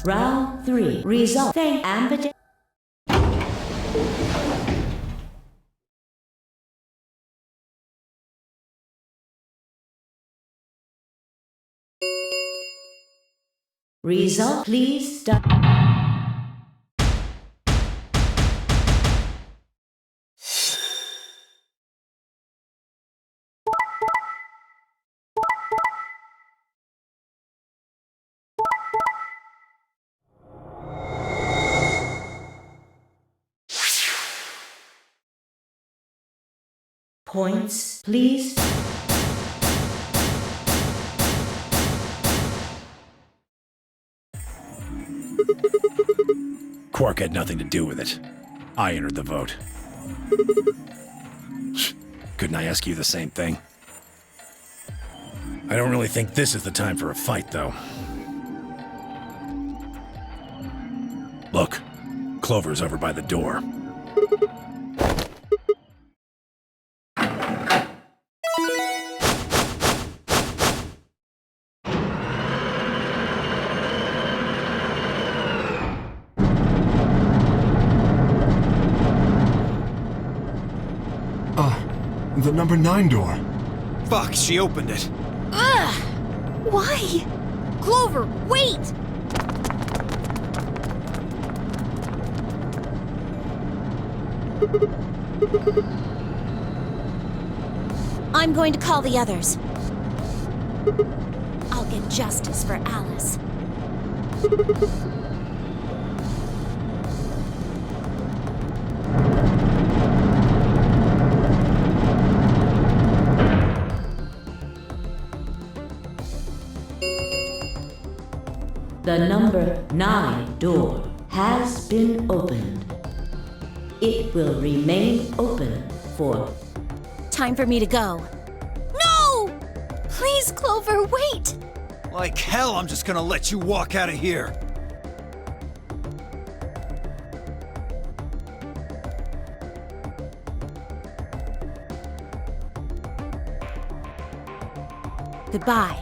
Round 3. Result. Thank Amber. Result. Please stop. Points, please. Quark had nothing to do with it. I entered the vote. Couldn't I ask you the same thing? I don't really think this is the time for a fight, though. Look, Clover's over by the door. The number 9 door. Fuck, she opened it. Ugh! Why? Clover, wait! I'm going to call the others. I'll get justice for Alice. The number 9 door has been opened. It will remain open for... Time for me to go. No! Please, Clover, wait! Like hell, I'm just gonna let you walk out of here. Goodbye.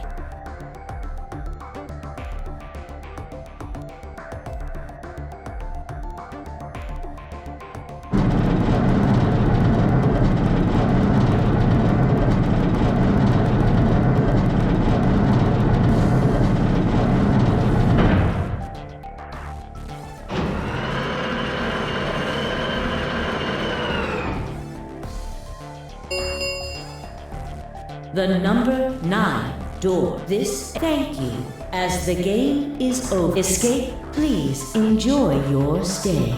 The number 9 door. Thank you. As the game is over. Escape, please enjoy your stay.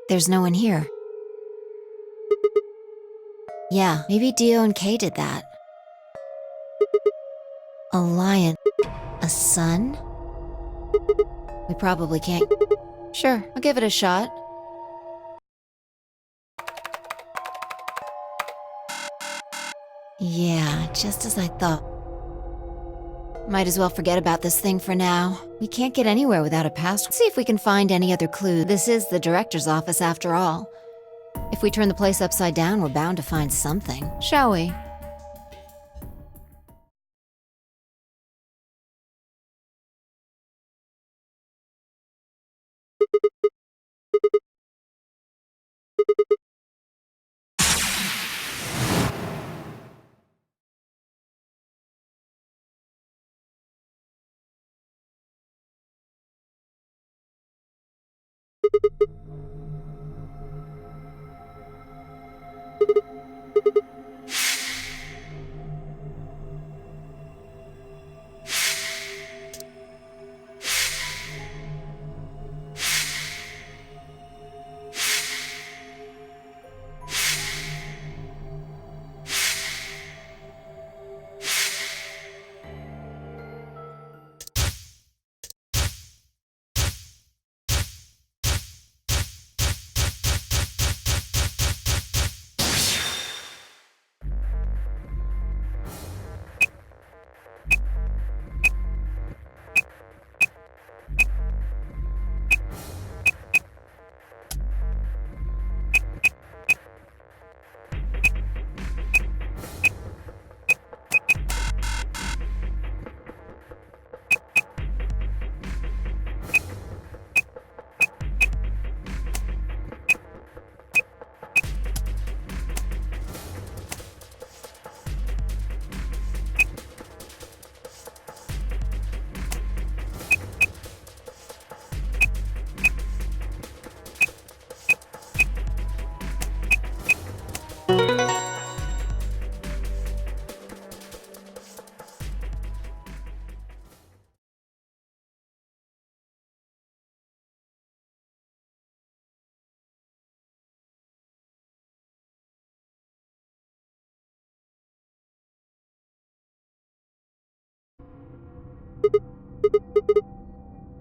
There's no one here. Yeah, maybe Dio and Kay did that. A lion. A sun? We probably can't... Sure, I'll give it a shot. Yeah, just as I thought. Might as well forget about this thing for now. We can't get anywhere without a password. See if we can find any other clue. This is the director's office after all. If we turn the place upside down, we're bound to find something, shall we?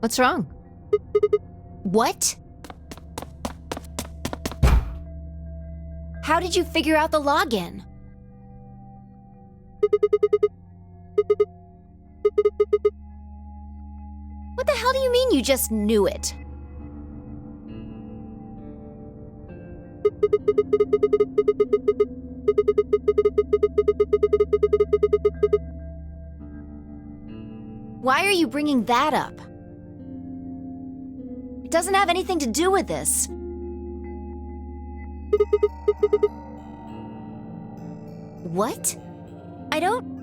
What's wrong? What? How did you figure out the login? What the hell do you mean you just knew it? Why are you bringing that up? It doesn't have anything to do with this. What? I don't...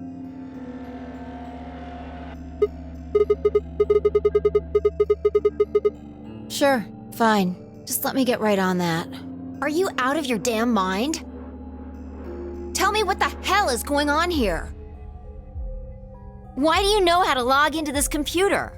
Sure, fine. Just let me get right on that. Are you out of your damn mind? Tell me what the hell is going on here? Why do you know how to log into this computer?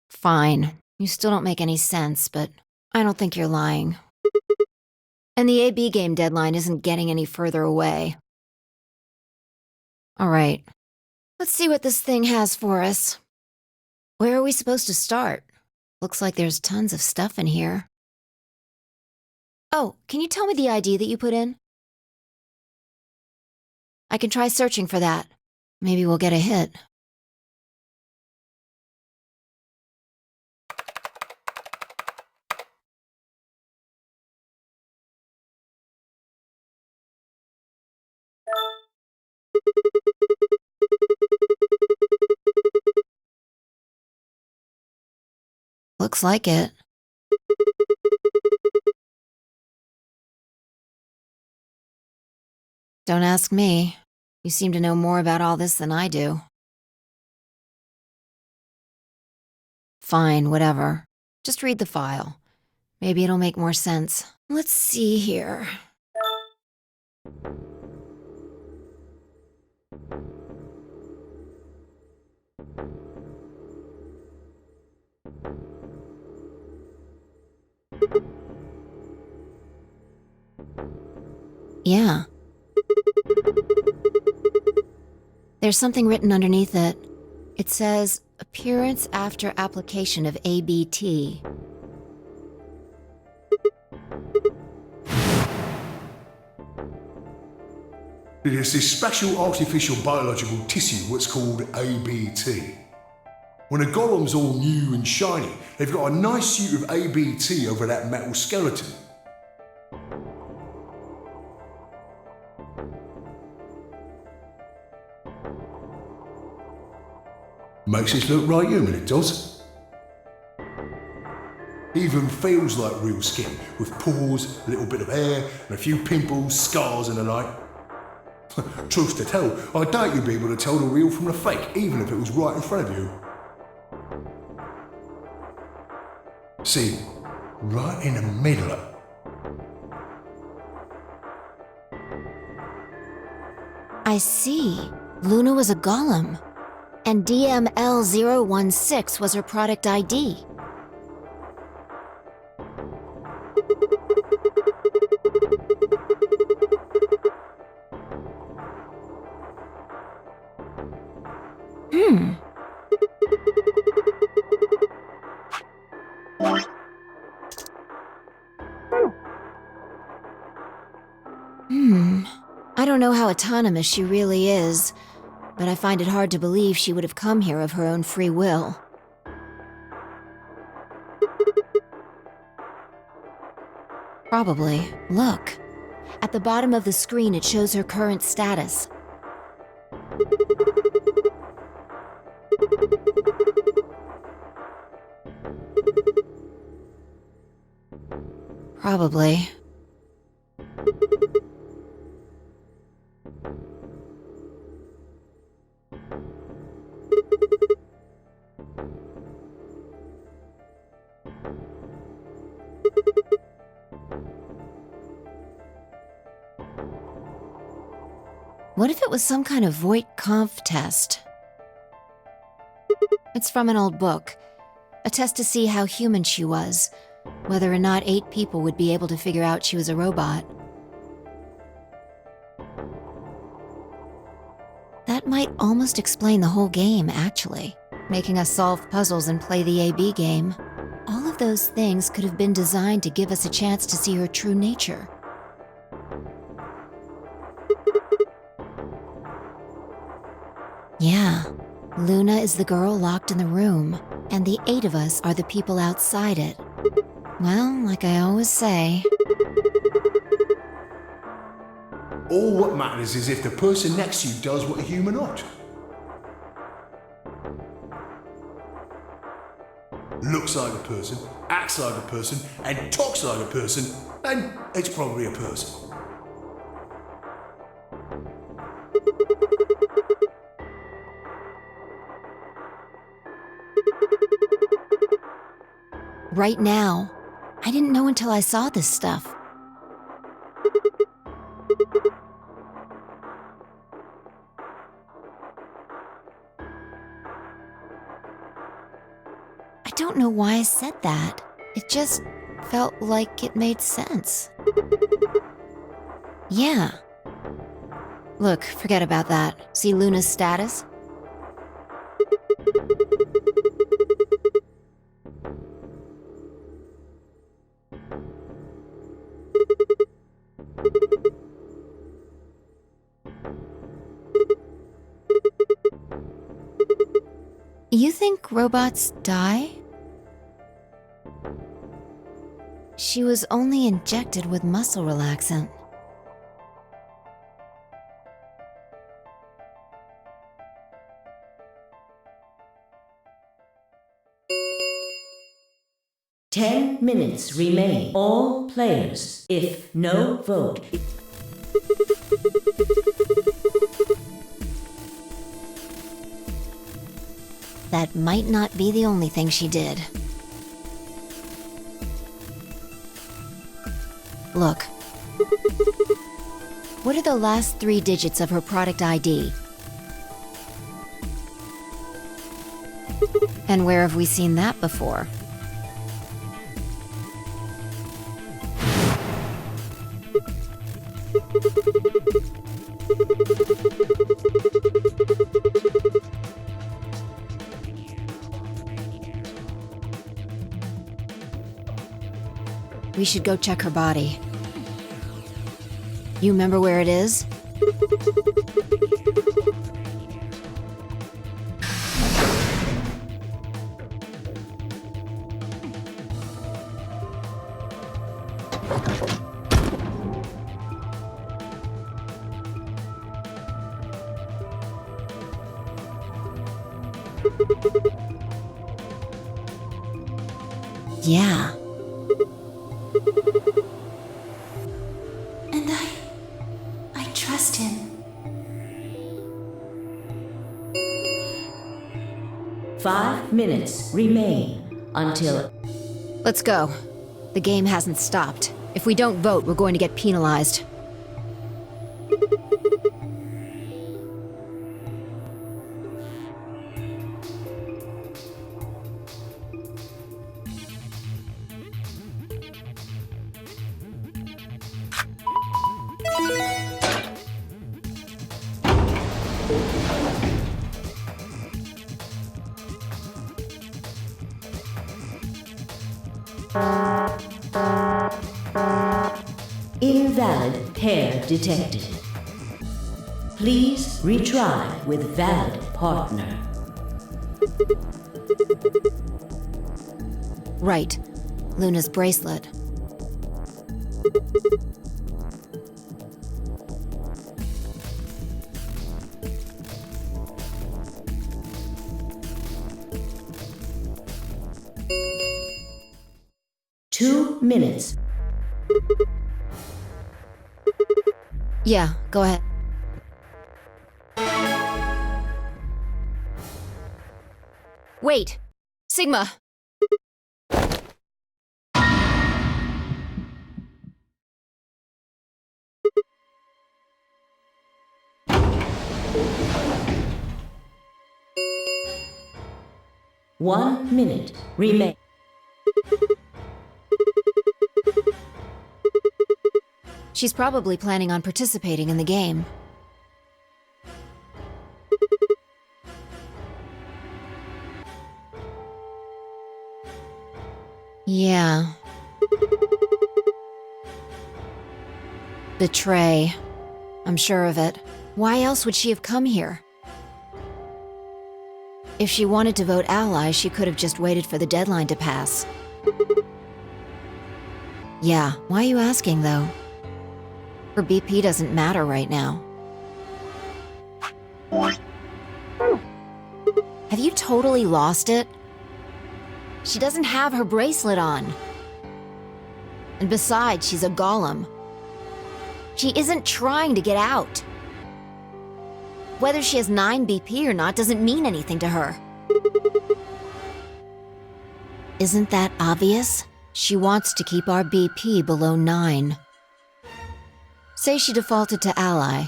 Fine. You still don't make any sense, but I don't think you're lying. And the AB game deadline isn't getting any further away. All right. Let's see what this thing has for us. Where are we supposed to start? Looks like there's tons of stuff in here. Oh, can you tell me the ID that you put in? I can try searching for that. Maybe we'll get a hit. Looks like it. Don't ask me. You seem to know more about all this than I do. Fine, whatever. Just read the file. Maybe it'll make more sense. Let's see here. Yeah. There's something written underneath it. It says, appearance after application of ABT. There's this special artificial biological tissue, what's called ABT. When a golem's all new and shiny, they've got a nice suit of ABT over that metal skeleton. Makes it look right human, it does. Even feels like real skin, with pores, a little bit of hair, and a few pimples, scars and the like. Truth to tell, I doubt you'd be able to tell the real from the fake, even if it was right in front of you. See, right in the middle. I see. Luna was a golem. And DML016 was her product ID. I don't know how autonomous she really is, but I find it hard to believe she would have come here of her own free will. Probably. Look. At the bottom of the screen, it shows her current status. Probably. What if it was some kind of Voight-Kampff test? It's from an old book. A test to see how human she was, whether or not 8 people would be able to figure out she was a robot. That might almost explain the whole game, actually. Making us solve puzzles and play the A-B game. All of those things could have been designed to give us a chance to see her true nature. Yeah, Luna is the girl locked in the room, and the 8 of us are the people outside it. Well, like I always say... All what matters is if the person next to you does what a human ought. Looks like a person, acts like a person, and talks like a person, and it's probably a person. Right now. I didn't know until I saw this stuff. I don't know why I said that. It just felt like it made sense. Yeah. Look, forget about that. See Luna's status? You think robots die? She was only injected with muscle relaxant. Ten minutes remain. All players, if no vote. That might not be the only thing she did. Look. What are the last 3 digits of her product ID? And where have we seen that before? We should go check her body. You remember where it is? Yeah. And I trust him. 5 minutes remain until... Let's go. The game hasn't stopped. If we don't vote, we're going to get penalized. Invalid pair detected. Please retry with valid partner. Right. Luna's bracelet. Two minutes. Yeah, go ahead. Wait! Sigma! 1 minute remain. She's probably planning on participating in the game. Yeah. Betray. I'm sure of it. Why else would she have come here? If she wanted to vote ally, she could have just waited for the deadline to pass. Yeah, why are you asking, though? Her BP doesn't matter right now. Have you totally lost it? She doesn't have her bracelet on. And besides, she's a golem. She isn't trying to get out. Whether she has 9 BP or not doesn't mean anything to her. Isn't that obvious? She wants to keep our BP below 9. Say she defaulted to ally.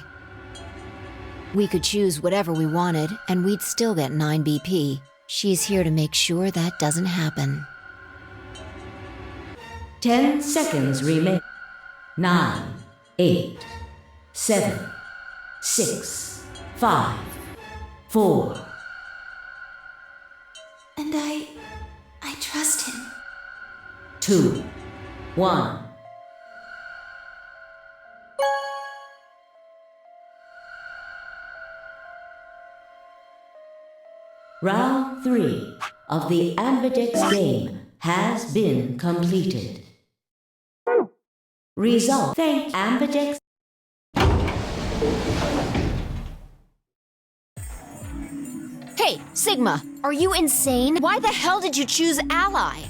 We could choose whatever we wanted, and we'd still get 9 BP. She's here to make sure that doesn't happen. 10 seconds remain. 9, 8, 7, 6, 5, 4. And I trust him. 2, 1. Round 3 of the Ambidex game has been completed. Result. Thank Ambidex. Hey, Sigma, are you insane? Why the hell did you choose ally?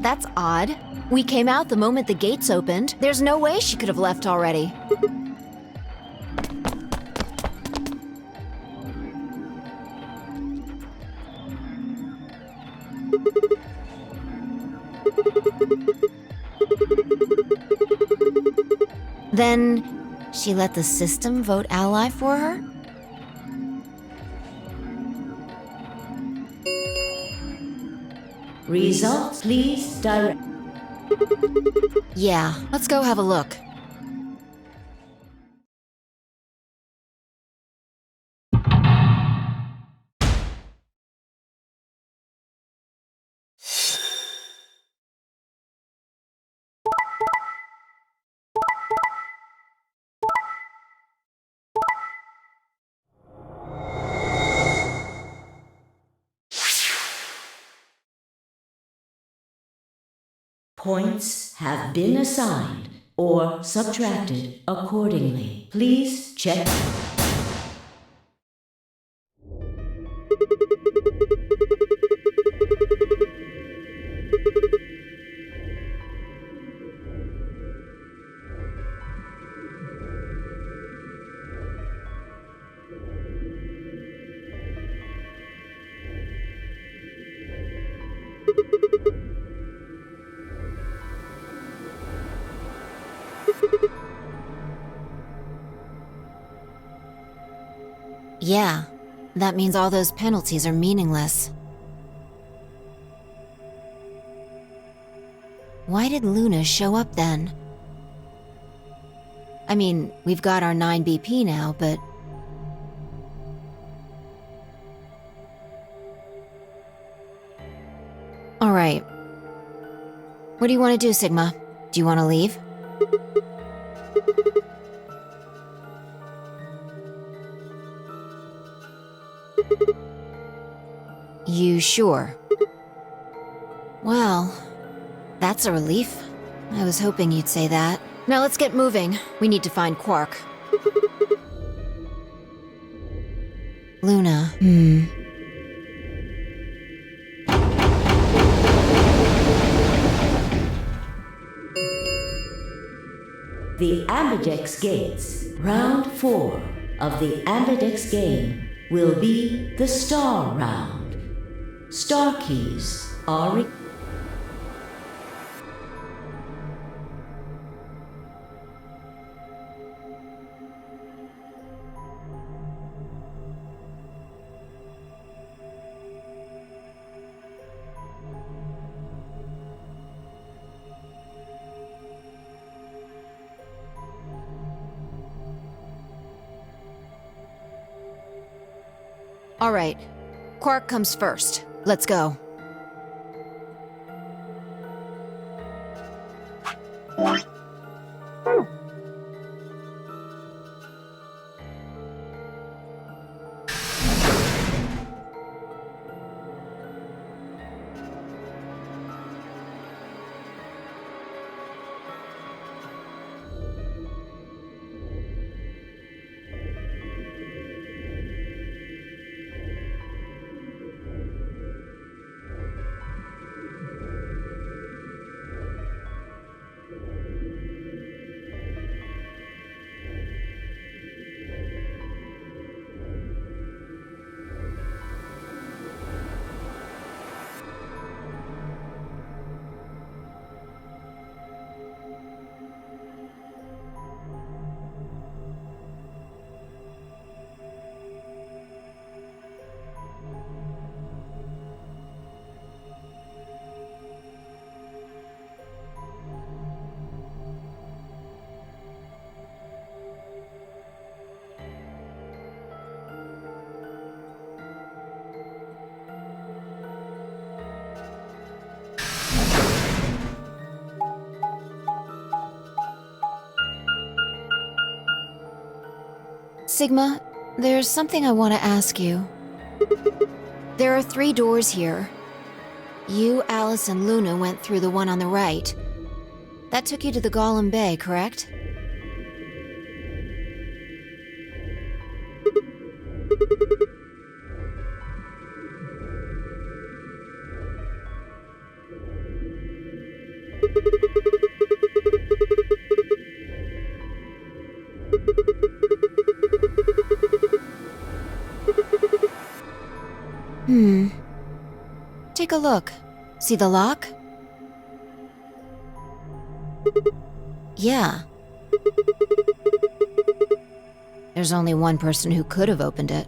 That's odd. We came out the moment the gates opened. There's no way she could have left already. Then, she let the system vote ally for her? Results, please direct. Yeah, let's go have a look. Points have been assigned or subtracted accordingly. Please check. Yeah, that means all those penalties are meaningless. Why did Luna show up then? I mean, we've got our 9 BP now, but... Alright. What do you want to do, Sigma? Do you want to leave? You sure? Well, that's a relief. I was hoping you'd say that. Now let's get moving. We need to find Quark. Luna. The Ambidex gates. Round 4 of the Ambidex game will be the Star Round. Star keys are All right. Quark comes first. Let's go. Sigma, there's something I want to ask you. There are 3 doors here. You, Alice, and Luna went through the one on the right. That took you to the Golem Bay, correct? Take a look. See the lock? Yeah. There's only one person who could have opened it.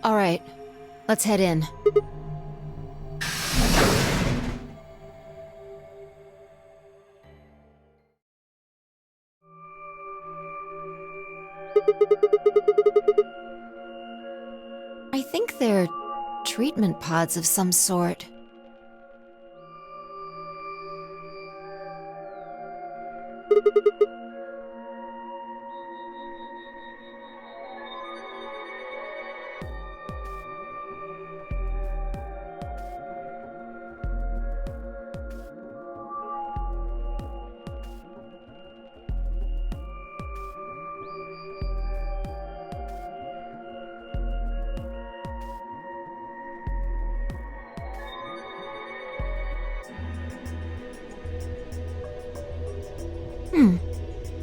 All right, let's head in. I think they're treatment pods of some sort.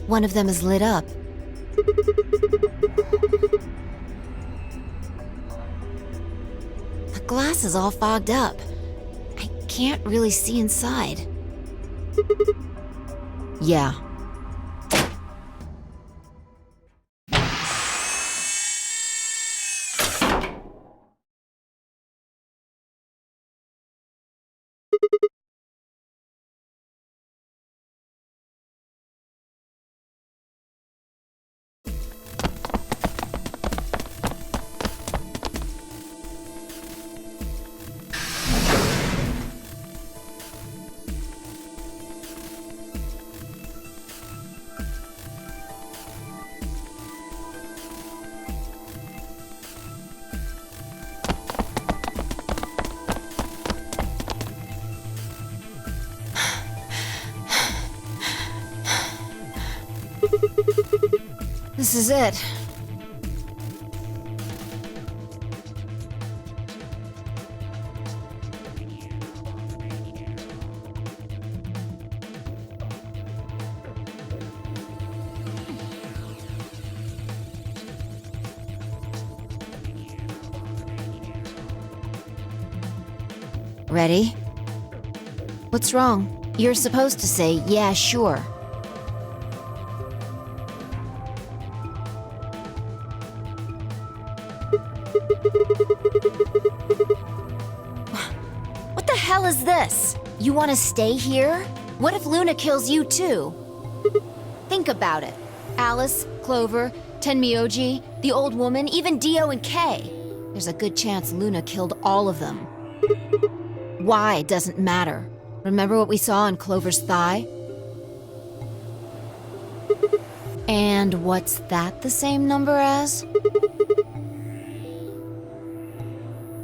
One of them is lit up. The glass is all fogged up. I can't really see inside. Yeah. This is it. Ready? What's wrong? You're supposed to say, yeah, sure. What the hell is this? You want to stay here? What if Luna kills you too? Think about it. Alice, Clover, Tenmyoji, the old woman, even Dio and Kei. There's a good chance Luna killed all of them. Why doesn't matter. Remember what we saw on Clover's thigh? And what's that the same number as?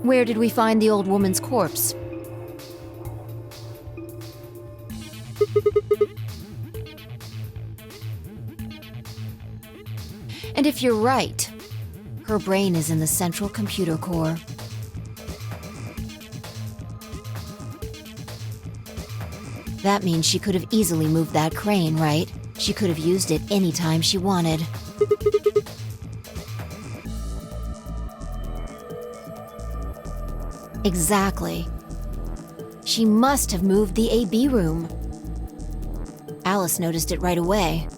Where did we find the old woman's corpse? And if you're right, her brain is in the central computer core. That means she could have easily moved that crane, right? She could have used it anytime she wanted. Exactly. She must have moved the AB room. Alice noticed it right away.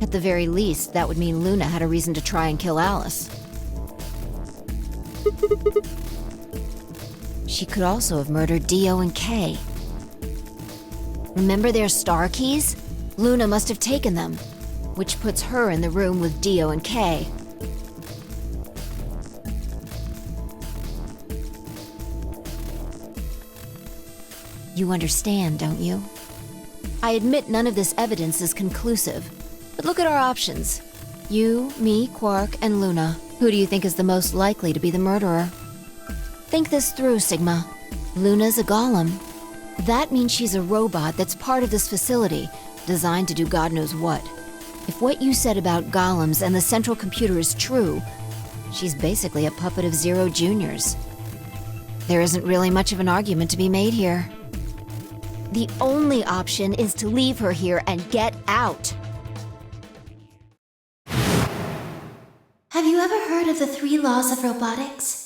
At the very least, that would mean Luna had a reason to try and kill Alice. She could also have murdered Dio and Kei. Remember their star keys? Luna must have taken them, which puts her in the room with Dio and Kei. You understand, don't you? I admit none of this evidence is conclusive, but look at our options. You, me, Quark, and Luna. Who do you think is the most likely to be the murderer? Think this through, Sigma. Luna's a golem. That means she's a robot that's part of this facility, designed to do God knows what. If what you said about golems and the central computer is true, she's basically a puppet of Zero Junior's. There isn't really much of an argument to be made here. The only option is to leave her here and get out. Have you ever heard of the 3 laws of robotics?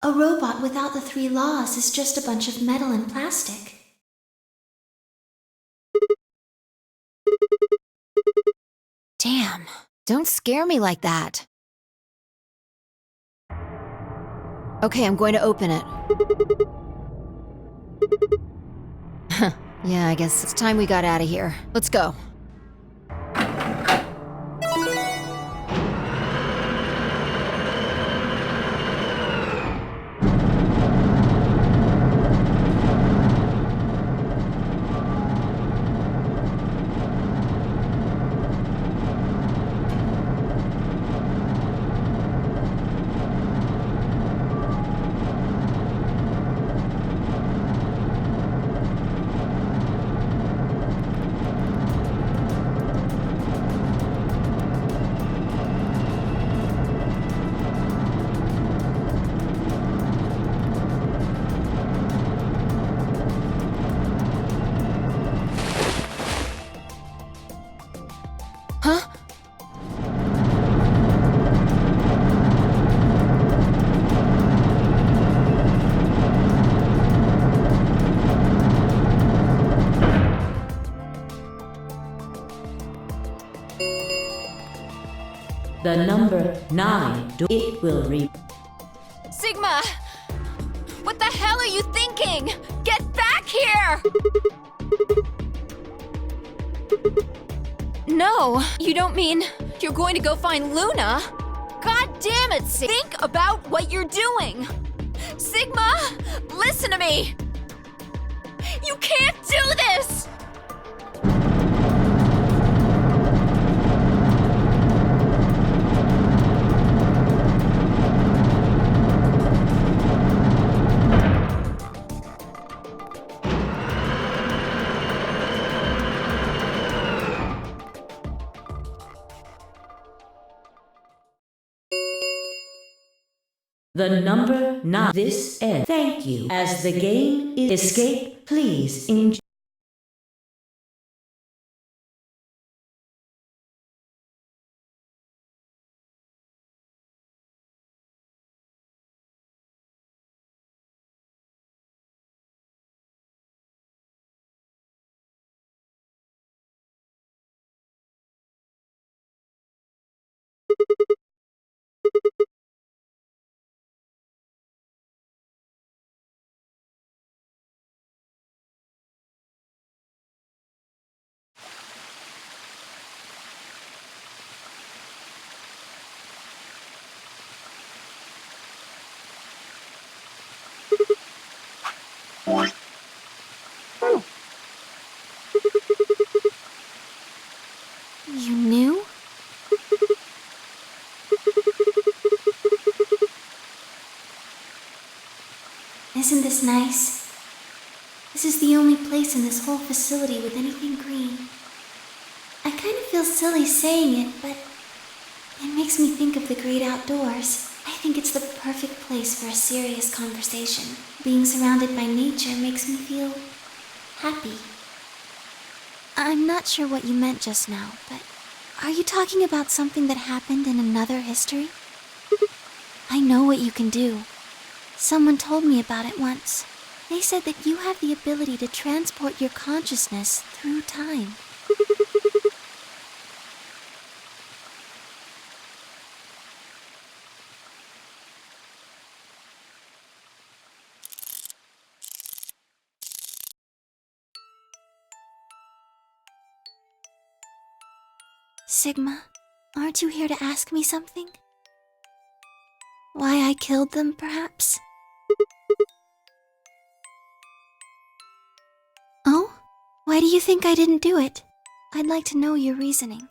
A robot without the 3 laws is just a bunch of metal and plastic. Damn, don't scare me like that. Okay, I'm going to open it. Yeah, I guess it's time we got out of here. Let's go. Huh? The number 9, it will read. Sigma! What the hell are you thinking? Get back here! No, you don't mean you're going to go find Luna? God damn it, think about what you're doing! Sigma, listen to me! You can't do this! The number 9, this end. Thank you. As the game is escape, please enjoy. Isn't this nice? This is the only place in this whole facility with anything green. I kind of feel silly saying it, but it makes me think of the great outdoors. I think it's the perfect place for a serious conversation. Being surrounded by nature makes me feel happy. I'm not sure what you meant just now, but are you talking about something that happened in another history? I know what you can do. Someone told me about it once. They said that you have the ability to transport your consciousness through time. Sigma, aren't you here to ask me something? Why I killed them, perhaps? Oh? Why do you think I didn't do it? I'd like to know your reasoning.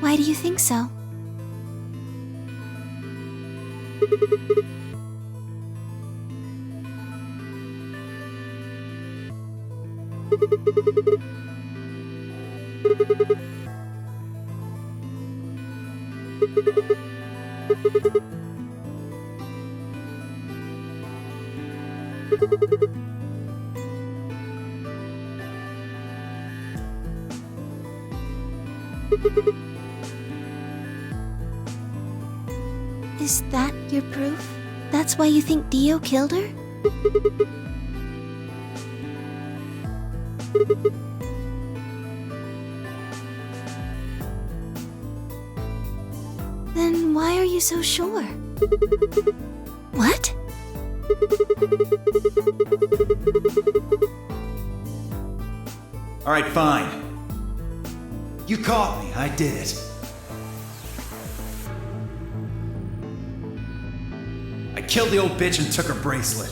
Why do you think so? Is that your proof? That's why you think Dio killed her? Then why are you so sure? What? All right, fine. You caught me. I did it. I killed the old bitch and took her bracelet.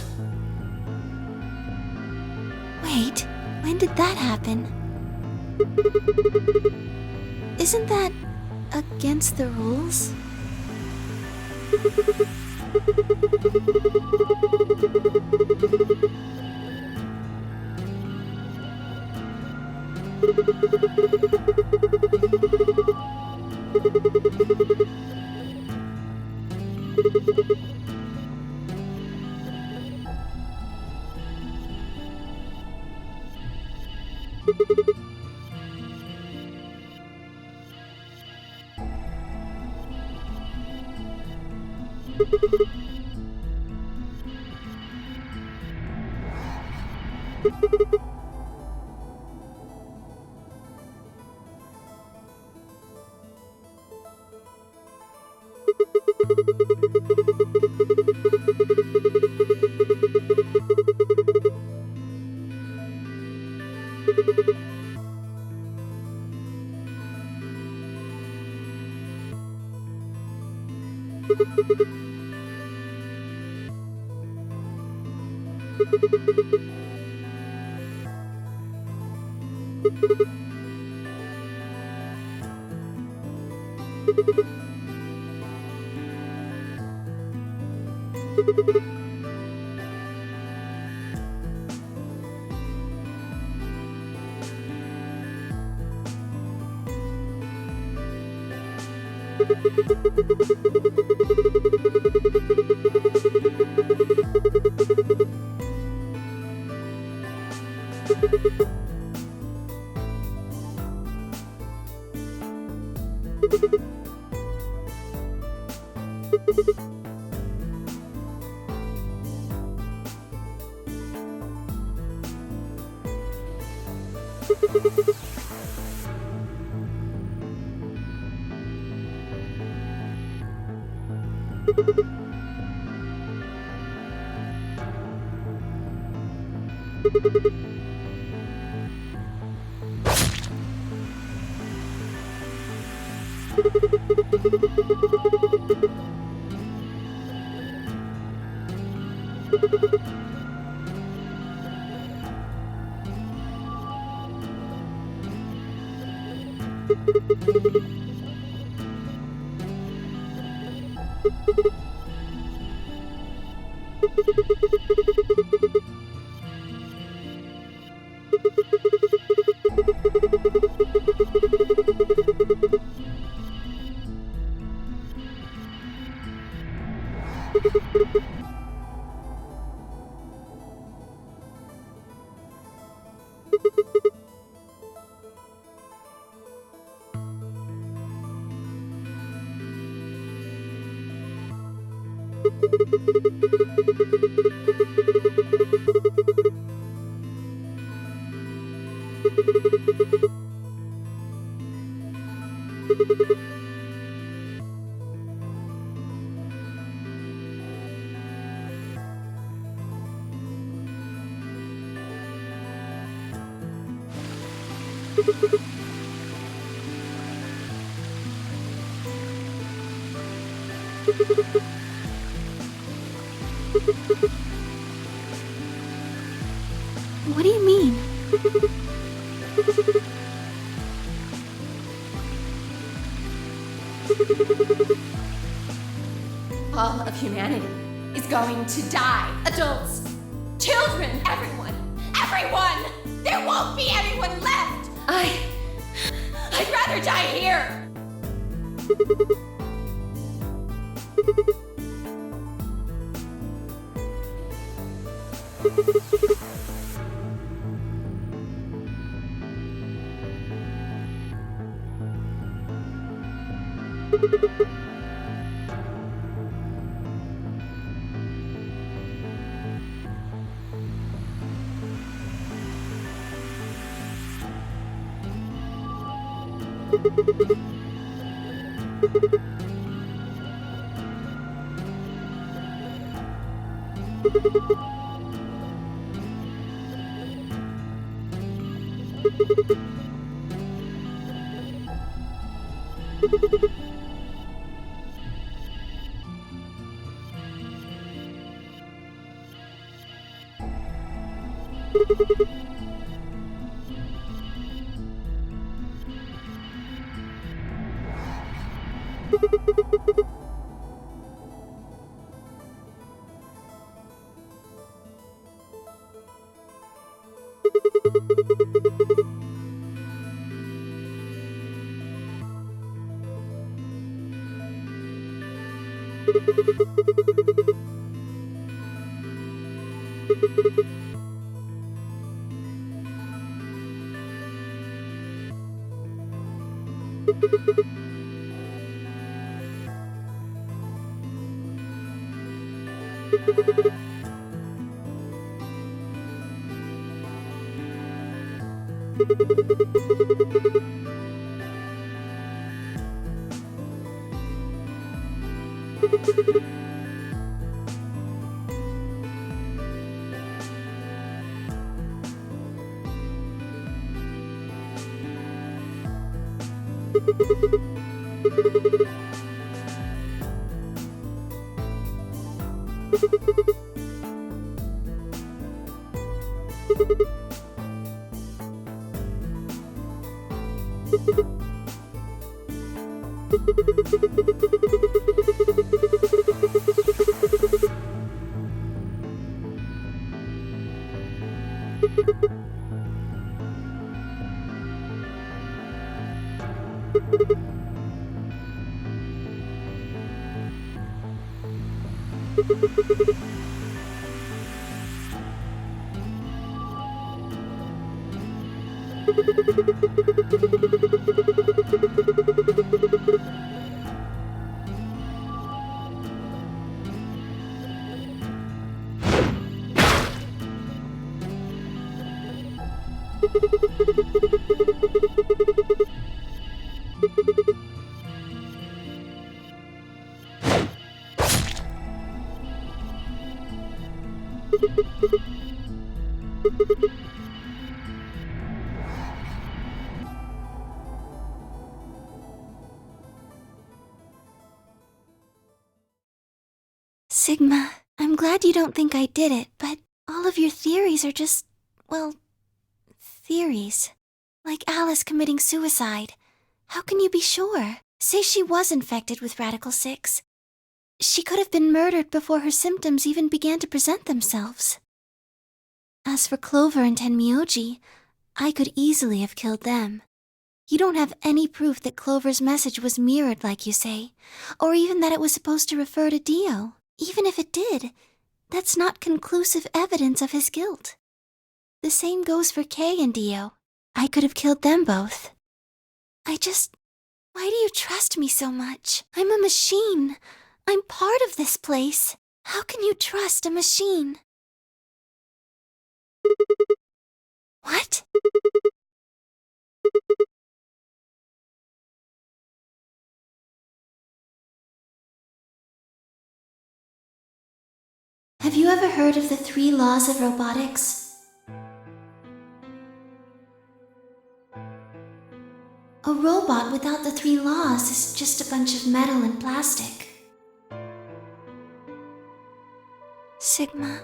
Wait, when did that happen? Isn't that against the rules? What do you mean? All of humanity is going to die. Adults, children, everyone. Everyone! There won't be anyone left! I'd rather die here! you don't think I did it, but all of your theories are just, well, theories. Like Alice committing suicide. How can you be sure? Say she was infected with Radical 6. She could have been murdered before her symptoms even began to present themselves. As for Clover and Tenmyoji, I could easily have killed them. You don't have any proof that Clover's message was mirrored like you say, or even that it was supposed to refer to Dio. Even if it did, that's not conclusive evidence of his guilt. The same goes for Kay and Dio. I could have killed them both. Why do you trust me so much? I'm a machine. I'm part of this place. How can you trust a machine? What? Have you ever heard of the 3 laws of robotics? A robot without the 3 laws is just a bunch of metal and plastic. Sigma.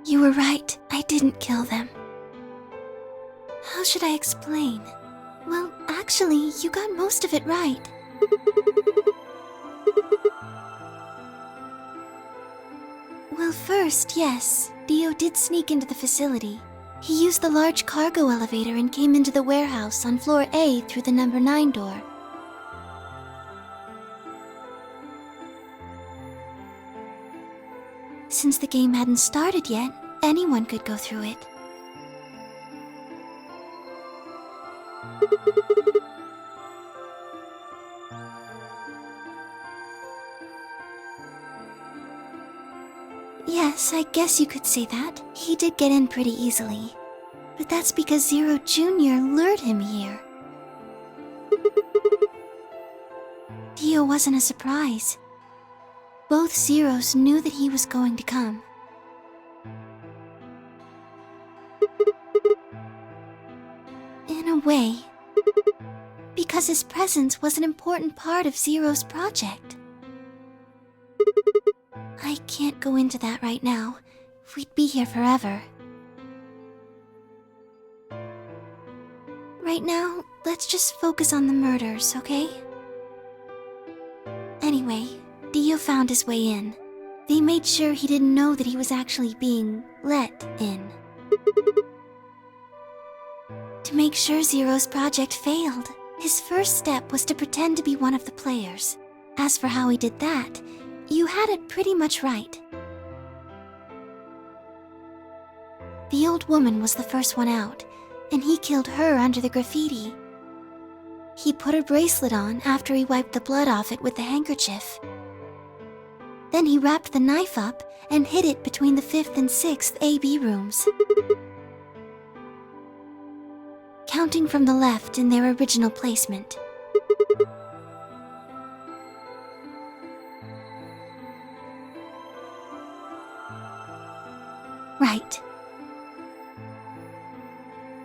You were right, I didn't kill them. How should I explain? Well, actually, you got most of it right. Well, first, yes, Dio did sneak into the facility. He used the large cargo elevator and came into the warehouse on floor A through the number 9 door. Since the game hadn't started yet, anyone could go through it. Yes, I guess you could say that. He did get in pretty easily. But that's because Zero Jr. lured him here. Dio wasn't a surprise. Both Zeros knew that he was going to come. In a way. Because his presence was an important part of Zero's project. I can't go into that right now. We'd be here forever. Right now, let's just focus on the murders, okay? Anyway, Dio found his way in. They made sure he didn't know that he was actually being let in. To make sure Zero's project failed, his first step was to pretend to be one of the players. As for how he did that, you had it pretty much right. The old woman was the first one out, and he killed her under the graffiti. He put her bracelet on after he wiped the blood off it with the handkerchief. Then he wrapped the knife up and hid it between the 5th and 6th AB rooms. Counting from the left in their original placement. Right.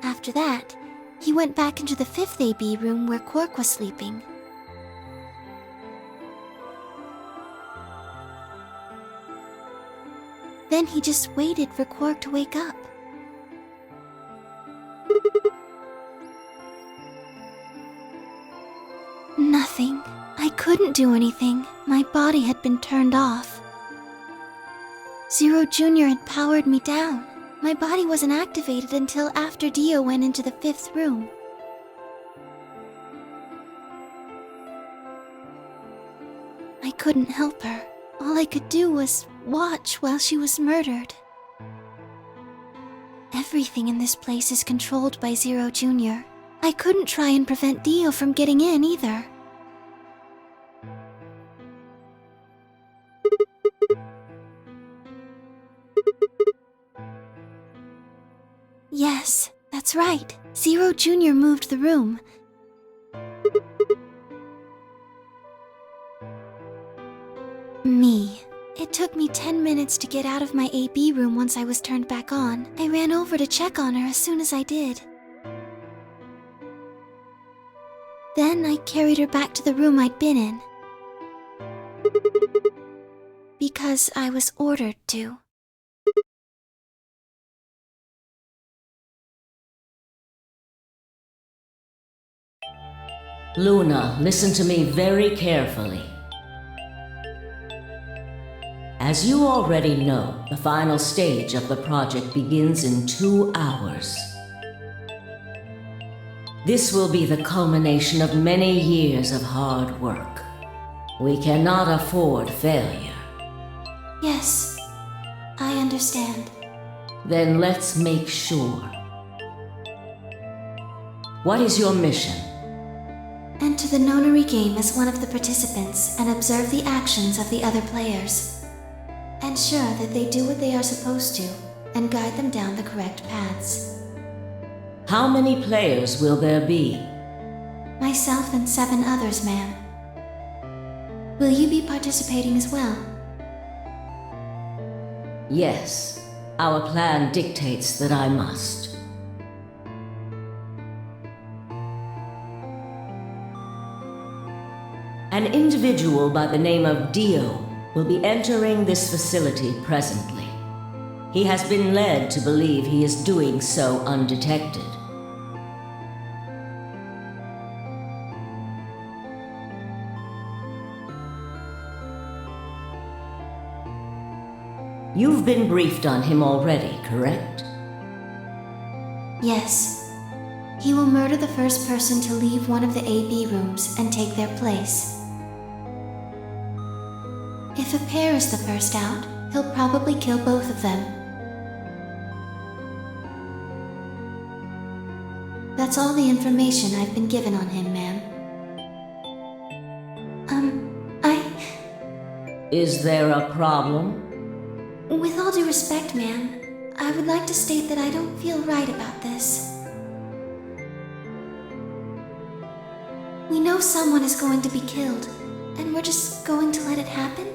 After that, he went back into the 5th AB room where Quark was sleeping. Then he just waited for Quark to wake up. Nothing. I couldn't do anything. My body had been turned off. Zero Jr. had powered me down. My body wasn't activated until after Dio went into the 5th room. I couldn't help her. All I could do was watch while she was murdered. Everything in this place is controlled by Zero Jr. I couldn't try and prevent Dio from getting in either. Yes, that's right. Zero Jr. moved the room. Me. It took me 10 minutes to get out of my AB room once I was turned back on. I ran over to check on her as soon as I did. Then I carried her back to the room I'd been in. Because I was ordered to. Luna, listen to me very carefully. As you already know, the final stage of the project begins in 2 hours. This will be the culmination of many years of hard work. We cannot afford failure. Yes, I understand. Then let's make sure. What is your mission? Enter the Nonary game as one of the participants and observe the actions of the other players. Ensure that they do what they are supposed to and guide them down the correct paths. How many players will there be? Myself and 7 others, ma'am. Will you be participating as well? Yes, our plan dictates that I must. An individual by the name of Dio will be entering this facility presently. He has been led to believe he is doing so undetected. You've been briefed on him already, correct? Yes. He will murder the first person to leave one of the AB rooms and take their place. If a pair is the first out, he'll probably kill both of them. That's all the information I've been given on him, ma'am. Is there a problem? With all due respect, ma'am, I would like to state that I don't feel right about this. We know someone is going to be killed, and we're just going to let it happen?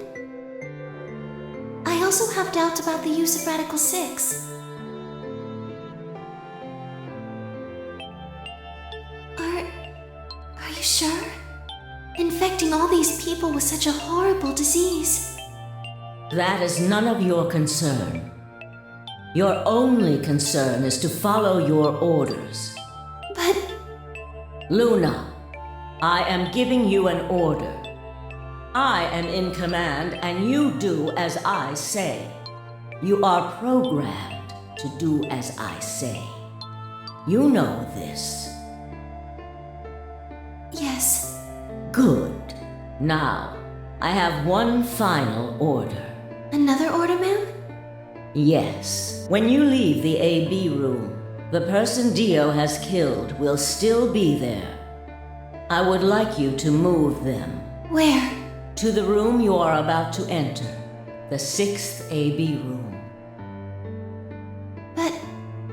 I also have doubts about the use of Radical 6. Are you sure? Infecting all these people with such a horrible disease. That is none of your concern. Your only concern is to follow your orders. But... Luna, I am giving you an order. I am in command and you do as I say. You are programmed to do as I say. You know this. Yes. Good. Now, I have one final order. Another order, ma'am? Yes. When you leave the AB room, the person Dio has killed will still be there. I would like you to move them. Where? To the room you are about to enter, the 6th AB room. But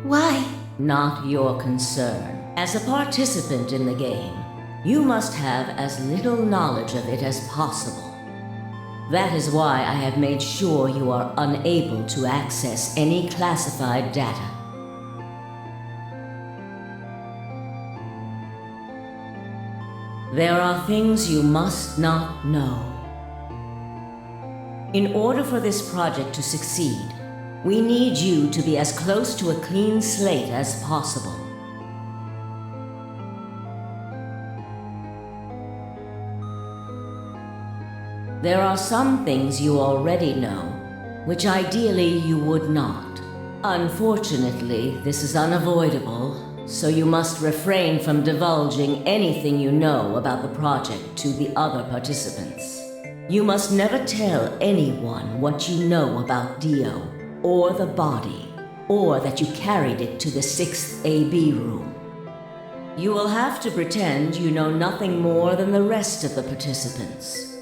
why? Not your concern. As a participant in the game, you must have as little knowledge of it as possible. That is why I have made sure you are unable to access any classified data. There are things you must not know. In order for this project to succeed, we need you to be as close to a clean slate as possible. There are some things you already know, which ideally you would not. Unfortunately, this is unavoidable, so you must refrain from divulging anything you know about the project to the other participants. You must never tell anyone what you know about Dio or the body. or that you carried it to the 6th AB room. You will have to pretend you know nothing more than the rest of the participants.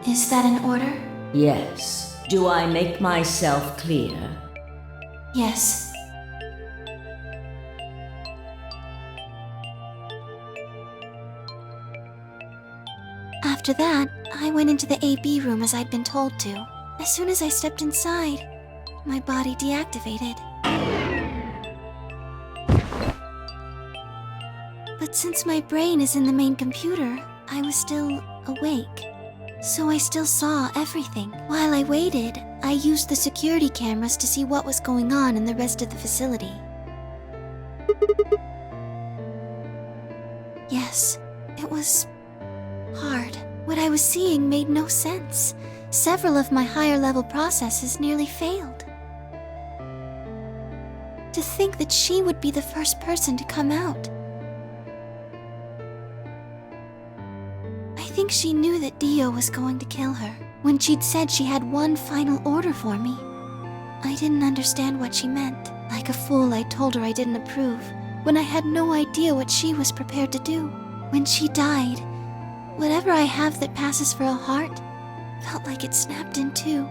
Is that an order? Yes. Do I make myself clear? Yes. After that, I went into the AB room as I'd been told to. As soon as I stepped inside, my body deactivated. But since my brain is in the main computer, I was still awake. So I still saw everything. While I waited, I used the security cameras to see what was going on in the rest of the facility. Yes, it was hard. What I was seeing made no sense. Several of my higher-level processes nearly failed. To think that she would be the first person to come out. I think she knew that Dio was going to kill her when she'd said she had one final order for me. I didn't understand what she meant. Like a fool, I told her I didn't approve, when I had no idea what she was prepared to do. When she died, whatever I have that passes for a heart felt like it snapped in two.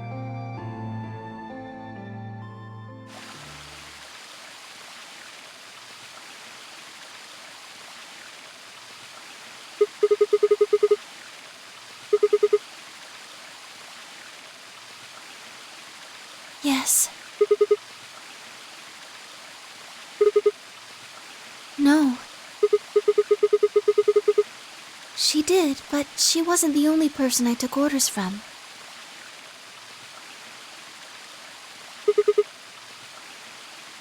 Yes. No. She did, but she wasn't the only person I took orders from.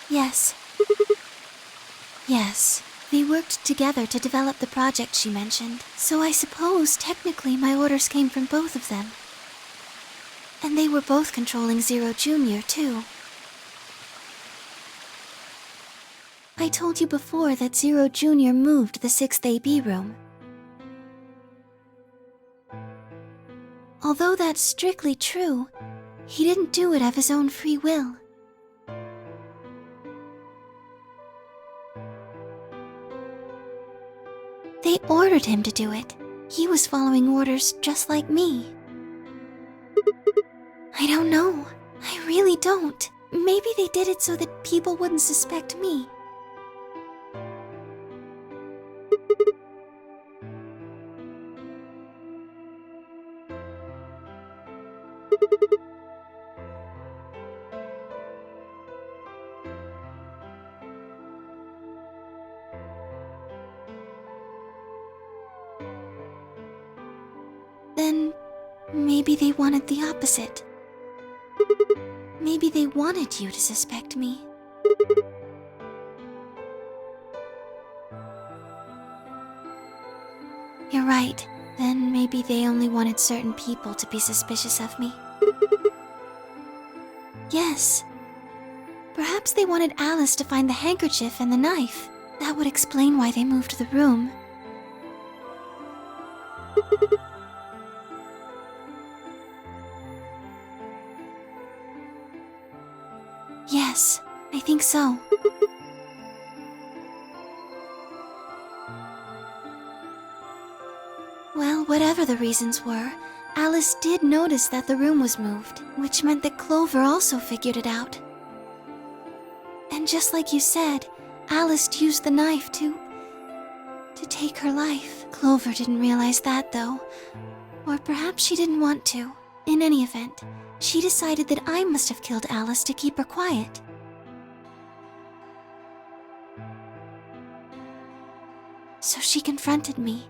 Yes. Yes. They worked together to develop the project she mentioned, so I suppose technically my orders came from both of them. And they were both controlling Zero Jr., too. I told you before that Zero Jr. moved the 6th AB room. Although that's strictly true, he didn't do it of his own free will. They ordered him to do it. He was following orders just like me. I don't know. I really don't. Maybe they did it so that people wouldn't suspect me. Then maybe they wanted the opposite. Maybe they wanted you to suspect me. You're right. Then maybe they only wanted certain people to be suspicious of me. Yes. Perhaps they wanted Alice to find the handkerchief and the knife. That would explain why they moved the room. Yes, I think so. Well, whatever the reasons were, Alice did notice that the room was moved, which meant that Clover also figured it out. And just like you said, Alice used the knife to take her life. Clover didn't realize that, though. Or perhaps she didn't want to. In any event, she decided that I must have killed Alice to keep her quiet. So she confronted me.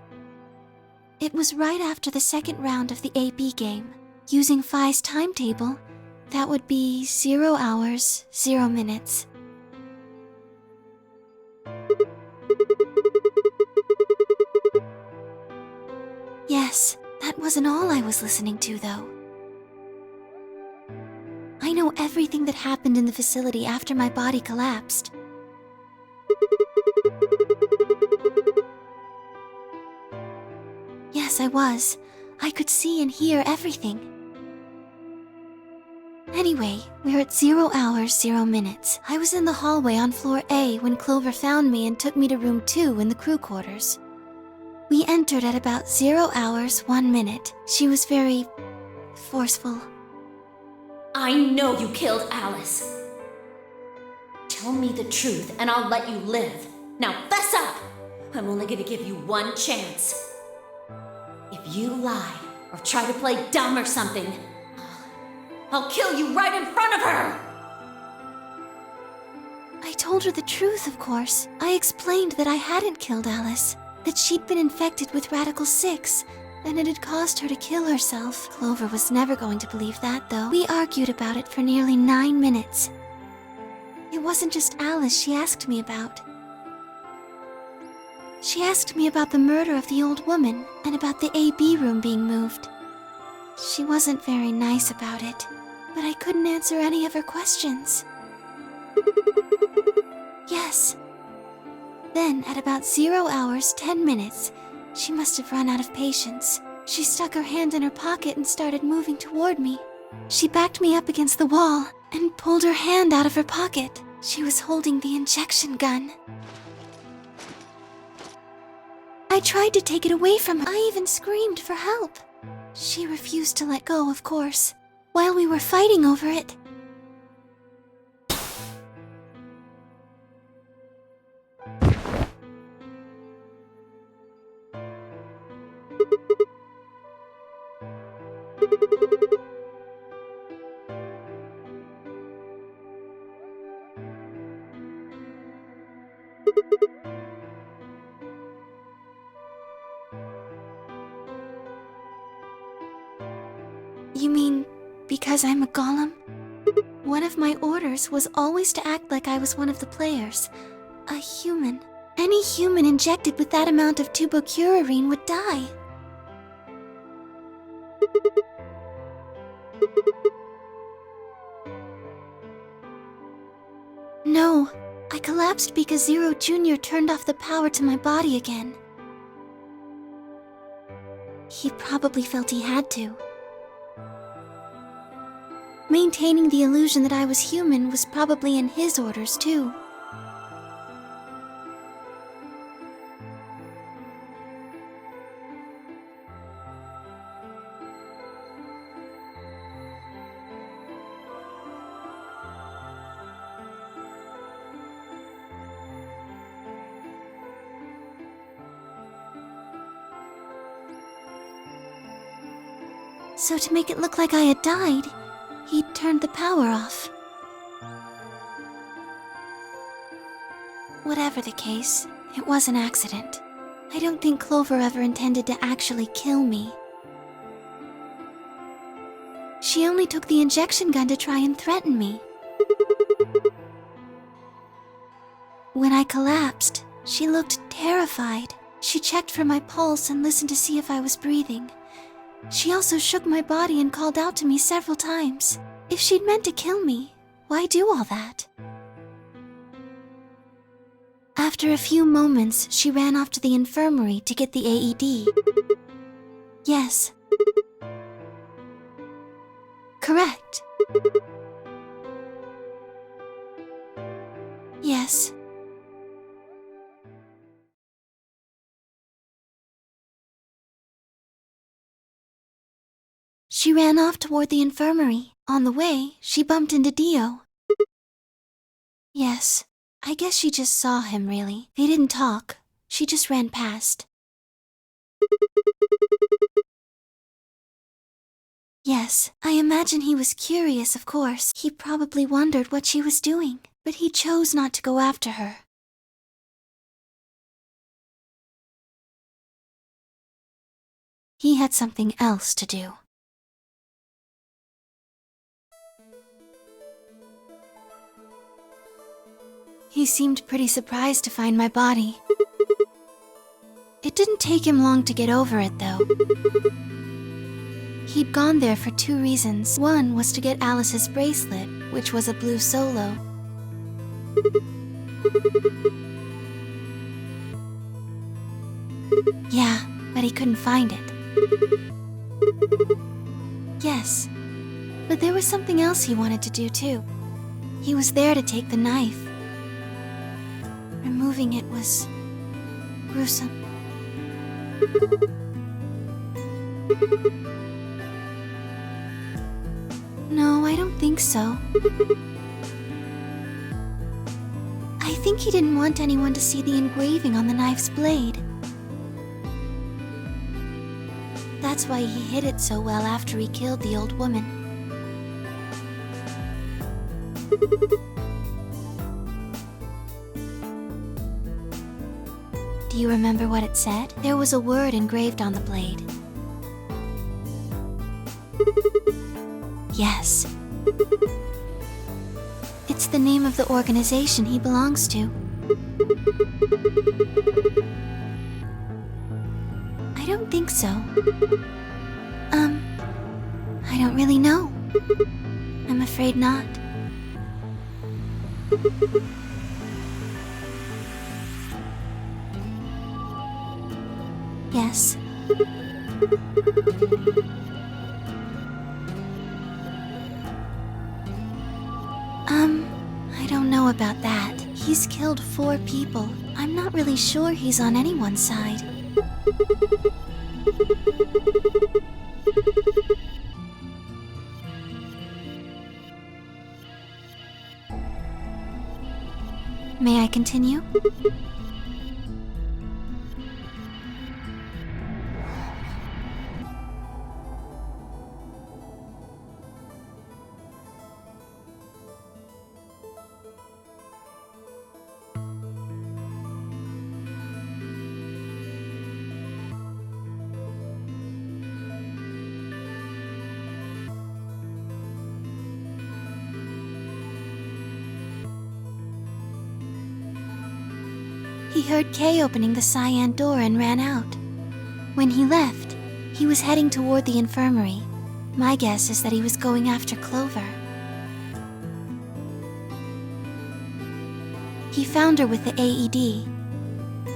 It was right after the second round of the AB game. Using Phi's timetable, that would be 0 hours, 0 minutes. Yes, that wasn't all I was listening to, though. I know everything that happened in the facility after my body collapsed. Yes, I was. I could see and hear everything. Anyway, we're at 0 hours, 0 minutes. I was in the hallway on floor A when Clover found me and took me to room 2 in the crew quarters. We entered at about 0 hours, 1 minute. She was very forceful. I know you killed Alice. Tell me the truth and I'll let you live. Now fess up! I'm only gonna give you one chance. If you lie or try to play dumb or something, I'll kill you right in front of her! I told her the truth, of course. I explained that I hadn't killed Alice, that she'd been infected with Radical 6, and it had caused her to kill herself. Clover was never going to believe that, though. We argued about it for nearly 9 minutes. It wasn't just Alice she asked me about. She asked me about the murder of the old woman and about the AB room being moved. She wasn't very nice about it, but I couldn't answer any of her questions. Yes. Then, at about 0 hours, 10 minutes, she must have run out of patience. She stuck her hand in her pocket and started moving toward me. She backed me up against the wall and pulled her hand out of her pocket. She was holding the injection gun. I tried to take it away from her. I even screamed for help. She refused to let go, of course, while we were fighting over it. You mean because I'm a golem? One of my orders was always to act like I was one of the players, a human. Any human injected with that amount of tubocurarine would die. No, I collapsed because Zero Jr. turned off the power to my body again. He probably felt he had to. Maintaining the illusion that I was human was probably in his orders, too. So to make it look like I had died, he turned the power off. Whatever the case, it was an accident. I don't think Clover ever intended to actually kill me. She only took the injection gun to try and threaten me. When I collapsed, she looked terrified. She checked for my pulse and listened to see if I was breathing. She also shook my body and called out to me several times. If she'd meant to kill me, why do all that? After a few moments, she ran off to the infirmary to get the AED. Yes. Correct. Yes. She ran off toward the infirmary. On the way, she bumped into Dio. Yes, I guess she just saw him, really. They didn't talk. She just ran past. Yes, I imagine he was curious, of course. He probably wondered what she was doing, but he chose not to go after her. He had something else to do. He seemed pretty surprised to find my body. It didn't take him long to get over it, though. He'd gone there for 2 reasons. One was to get Alice's bracelet, which was a blue solo. Yeah, but he couldn't find it. Yes. But there was something else he wanted to do too. He was there to take the knife. Removing it was gruesome. No, I don't think so. I think he didn't want anyone to see the engraving on the knife's blade. That's why he hid it so well after he killed the old woman. Do you remember what it said? There was a word engraved on the blade. Yes. It's the name of the organization he belongs to. I don't think so. I don't really know. I'm afraid not. Yes. I don't know about that. He's killed 4 people. I'm not really sure he's on anyone's side. May I continue? He heard Kay opening the cyan door and ran out. When he left, he was heading toward the infirmary. My guess is that he was going after Clover. He found her with the AED.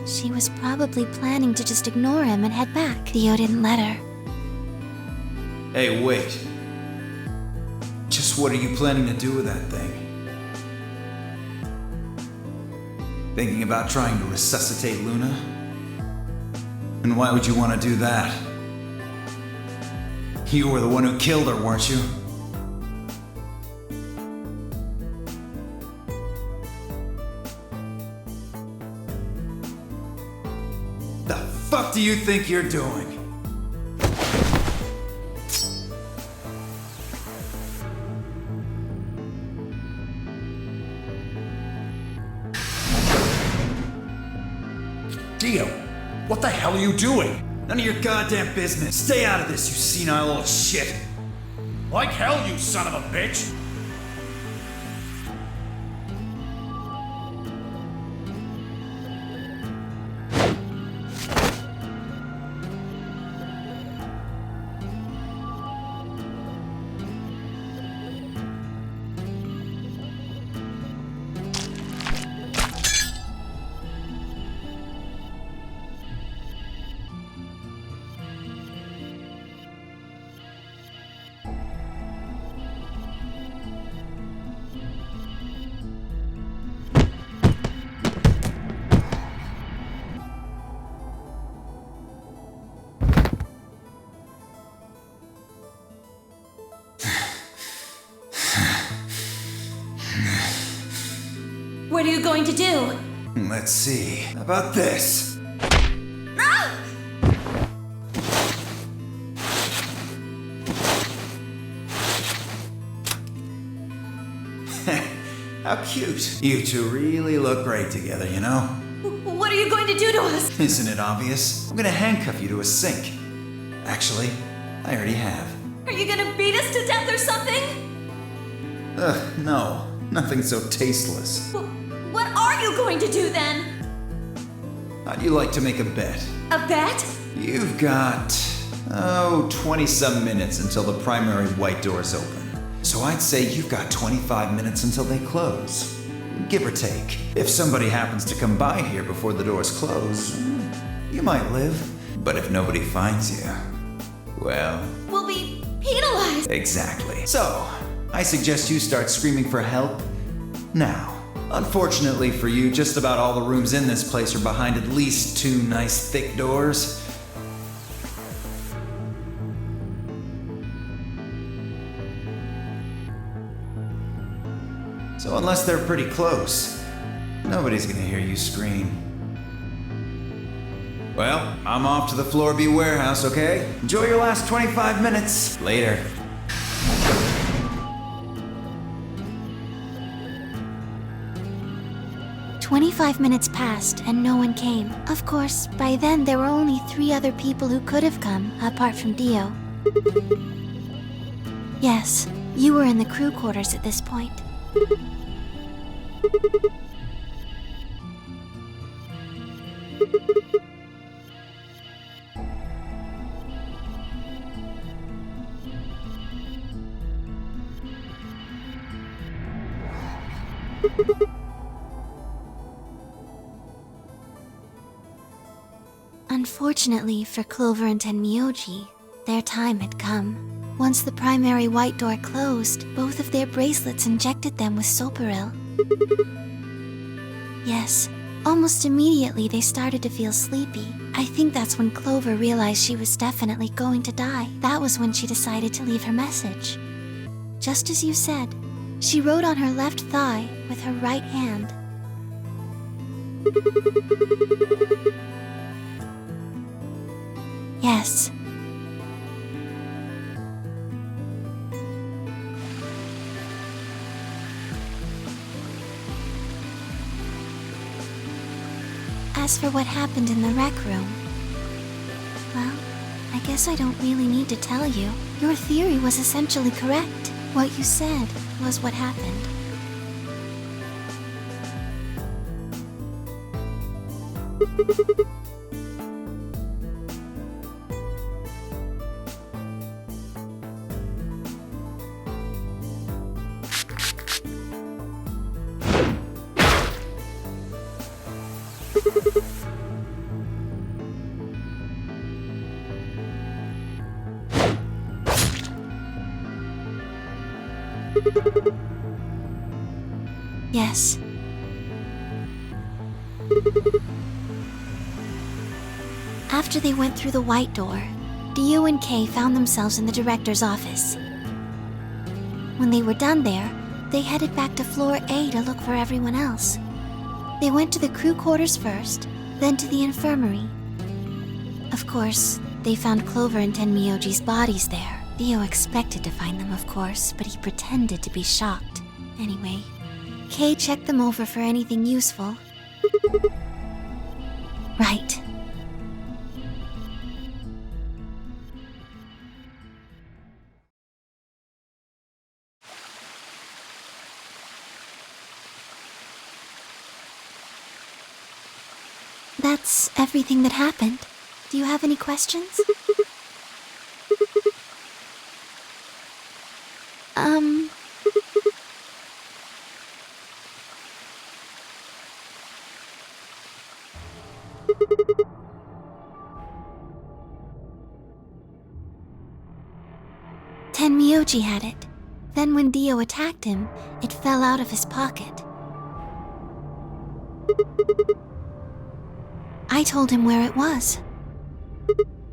She was probably planning to just ignore him and head back. Theo didn't let her. Hey, wait. Just what are you planning to do with that thing? Thinking about trying to resuscitate Luna? And why would you want to do that? You were the one who killed her, weren't you? The fuck do you think you're doing? Dio, what the hell are you doing? None of your goddamn business. Stay out of this, you senile old shit. Like hell, you son of a bitch! What are you going to do? Let's see. How about this? How cute. You two really look great together, you know? What are you going to do to us? Isn't it obvious? I'm gonna handcuff you to a sink. Actually, I already have. Are you gonna beat us to death or something? Ugh, no. Nothing so tasteless. What are you going to do then? How'd you like to make a bet? A bet? You've got, 20-some minutes until the primary white doors open. So I'd say you've got 25 minutes until they close. Give or take. If somebody happens to come by here before the doors close, you might live. But if nobody finds you, well... We'll be penalized. Exactly. So, I suggest you start screaming for help now. Unfortunately for you, just about all the rooms in this place are behind at least 2 nice thick doors. So unless they're pretty close, nobody's gonna hear you scream. Well, I'm off to the Floor B warehouse, okay? Enjoy your last 25 minutes. Later. "25 minutes passed and no one came. Of course, by then there were only 3 other people who could have come, apart from Dio. Yes, you were in the crew quarters at this point. Unfortunately for Clover and Tenmyoji, their time had come. Once the primary white door closed, both of their bracelets injected them with Soparil. Yes, almost immediately they started to feel sleepy. I think that's when Clover realized she was definitely going to die. That was when she decided to leave her message. Just as you said, she wrote on her left thigh with her right hand. Yes. As for what happened in the rec room, well, I guess I don't really need to tell you. Your theory was essentially correct. What you said was what happened. Yes. After they went through the white door, Dio and Kay found themselves in the director's office. When they were done there, they headed back to floor A to look for everyone else. They went to the crew quarters first, then to the infirmary. Of course, they found Clover and Tenmyoji's bodies there. Dio expected to find them, of course, but he pretended to be shocked. Anyway, Kay checked them over for anything useful. Right. That's everything that happened. Do you have any questions? Tenmyoji had it. Then when Dio attacked him, it fell out of his pocket. I told him where it was.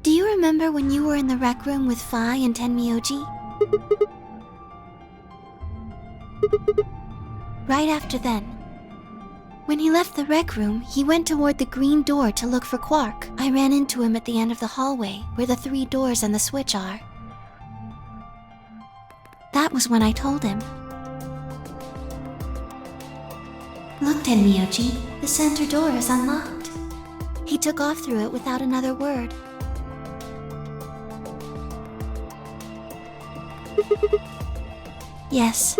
Do you remember when you were in the rec room with Fi and Tenmyoji? Right after then. When he left the rec room, he went toward the green door to look for Quark. I ran into him at the end of the hallway, where the 3 doors and the switch are. That was when I told him. Look, Tenmyoji, the center door is unlocked. He took off through it without another word. Yes.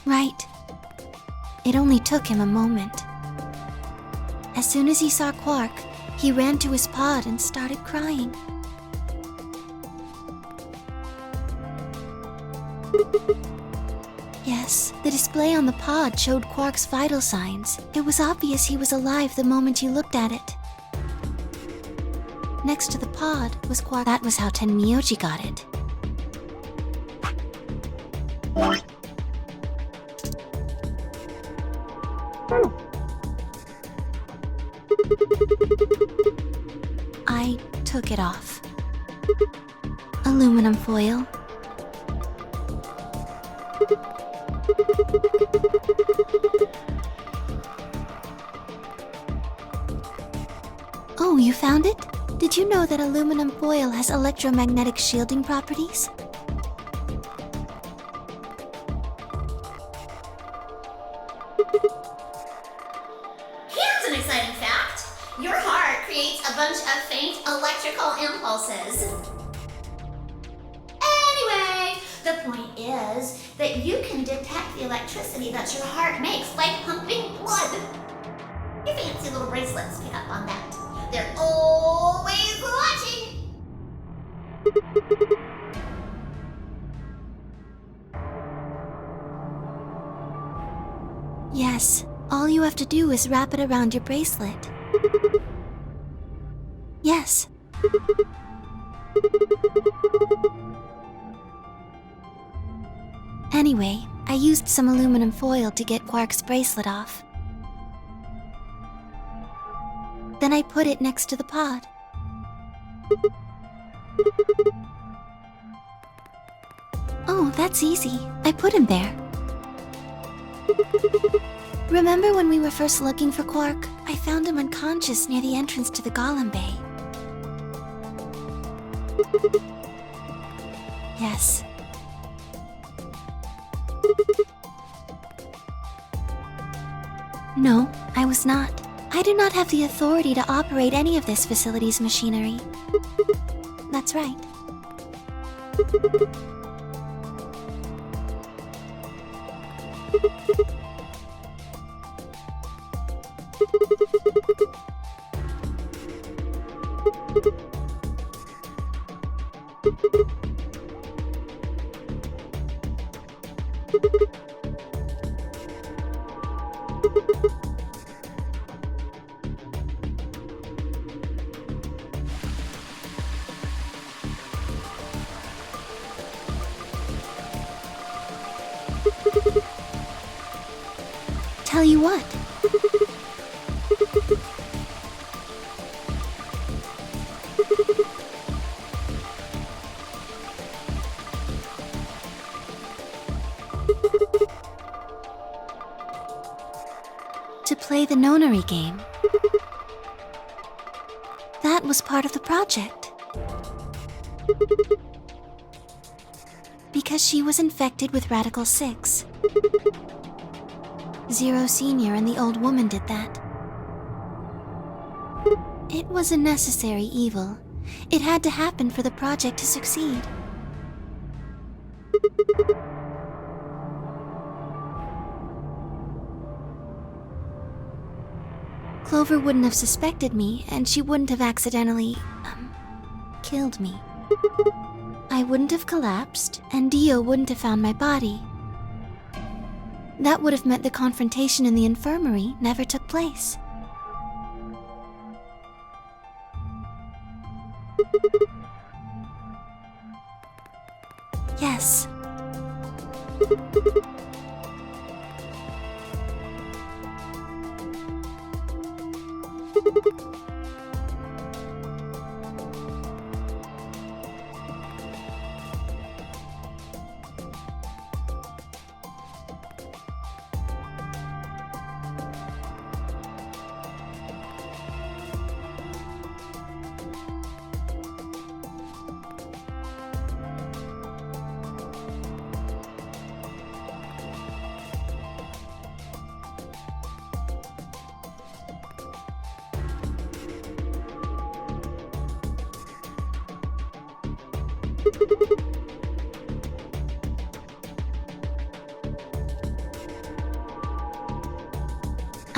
Right. It only took him a moment. As soon as he saw Quark, he ran to his pod and started crying. Yes, the display on the pod showed Quark's vital signs. It was obvious he was alive the moment you looked at it. Next to the pod was Quark. That was how Tenmyoji got it. I took it off. Aluminum foil. Oh, you found it? Did you know that aluminum foil has electromagnetic shielding properties? Here's an exciting fact. Your heart creates a bunch of faint electrical impulses. Anyway, the point is that you can detect the electricity that your heart makes by pumping blood. Your fancy little bracelets pick up on that. They're always watching. Yes, all you have to do is wrap it around your bracelet. Yes. Anyway, I used some aluminum foil to get Quark's bracelet off. Then I put it next to the pod. Oh, that's easy. I put him there. Remember when we were first looking for Quark? I found him unconscious near the entrance to the Golem Bay. Yes. No, I was not. I do not have the authority to operate any of this facility's machinery. That's right. Tell you what. To play the Nonary game. That was part of the project. Because she was infected with Radical 6. Zero Senior and the old woman did that. It was a necessary evil. It had to happen for the project to succeed. Clover wouldn't have suspected me, and she wouldn't have accidentally, killed me. I wouldn't have collapsed, and Dio wouldn't have found my body. That would have meant the confrontation in the infirmary never took place. Yes.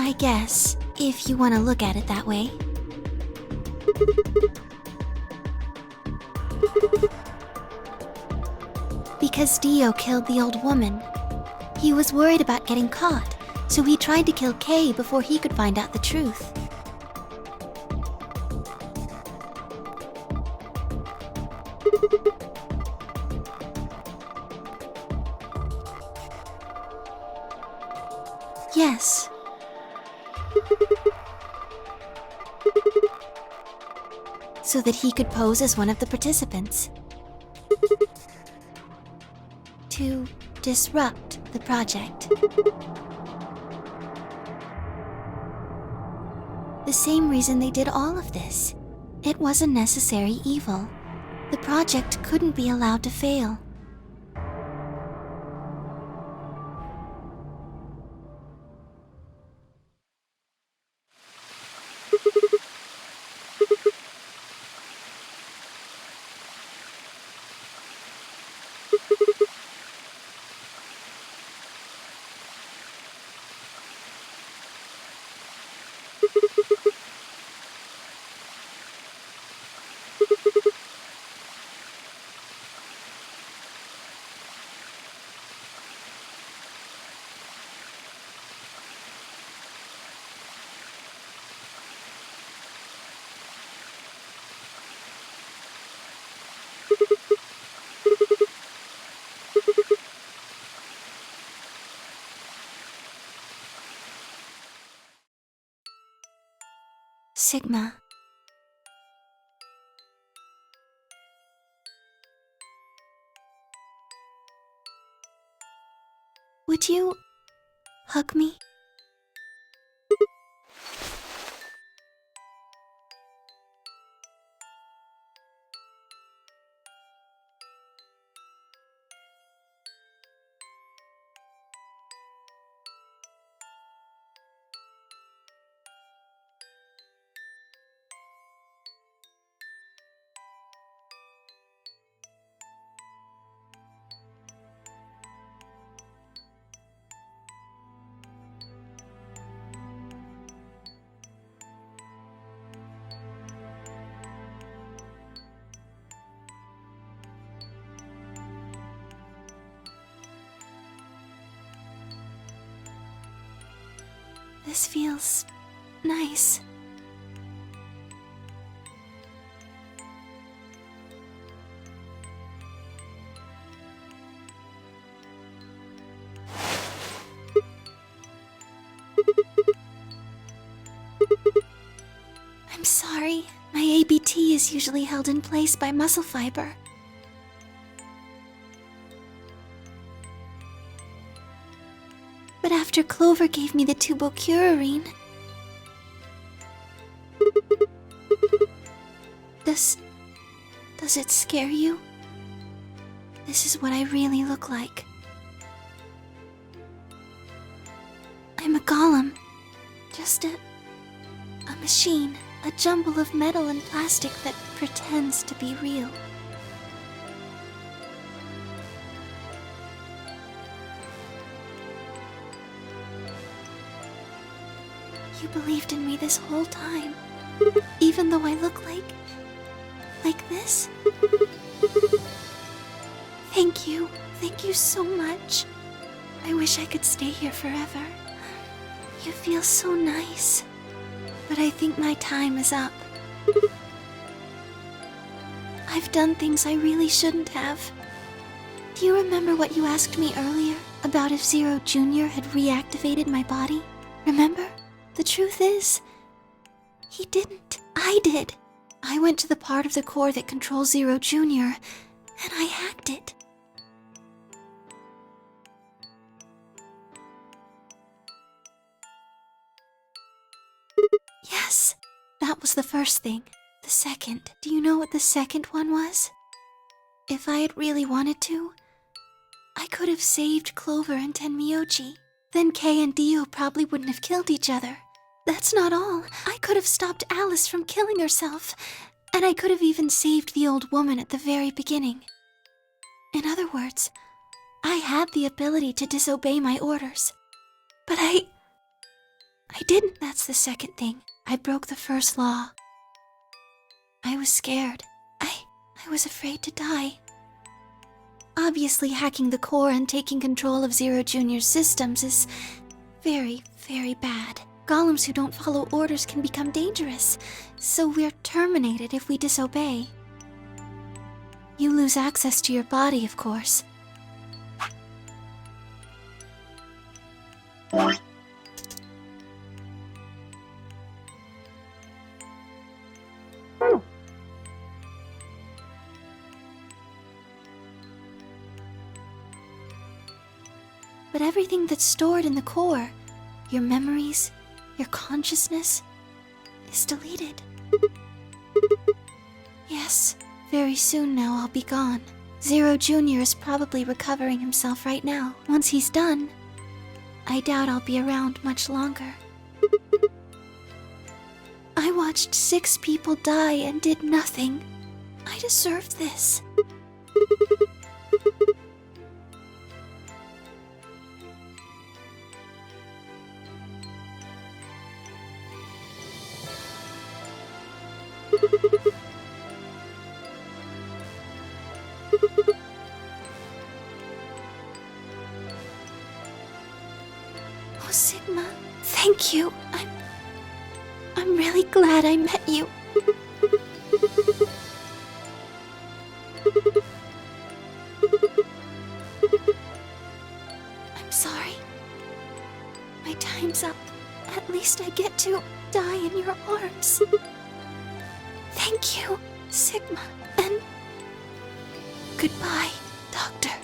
I guess, if you want to look at it that way. Because Dio killed the old woman. He was worried about getting caught, so he tried to kill Kay before he could find out the truth. Yes. So that he could pose as one of the participants. To disrupt the project. The same reason they did all of this. It was a necessary evil. The project couldn't be allowed to fail. Sigma. Would you hug me? This feels nice. I'm sorry. My ABT is usually held in place by muscle fiber. But after Clover gave me the tubocurarine... Does it scare you? This is what I really look like. I'm a golem. Just a machine. A jumble of metal and plastic that pretends to be real. You believed in me this whole time, even though I look like this? Thank you. Thank you so much. I wish I could stay here forever. You feel so nice. But I think my time is up. I've done things I really shouldn't have. Do you remember what you asked me earlier about if Zero Jr. had reactivated my body? Remember? The truth is, he didn't. I did. I went to the part of the core that controls Zero Jr., and I hacked it. Yes, that was the first thing. The second. Do you know what the second one was? If I had really wanted to, I could have saved Clover and Tenmyoji. Then Kei and Dio probably wouldn't have killed each other. That's not all. I could have stopped Alice from killing herself, and I could have even saved the old woman at the very beginning. In other words, I had the ability to disobey my orders. But I didn't. That's the second thing. I broke the first law. I was scared. I was afraid to die. Obviously, hacking the core and taking control of Zero Jr.'s systems is very, very bad. Golems who don't follow orders can become dangerous, so we're terminated if we disobey. You lose access to your body, of course. but everything that's stored in the core, your memories, your consciousness, is deleted. Yes, very soon now I'll be gone. Zero Jr. is probably recovering himself right now. Once he's done, I doubt I'll be around much longer. I watched 6 people die and did nothing. I deserve this. Oh, Sigma, thank you. I'm really glad I met you. I'm sorry. My time's up. At least I get to die in your arms. Thank you, Sigma, and goodbye, Doctor.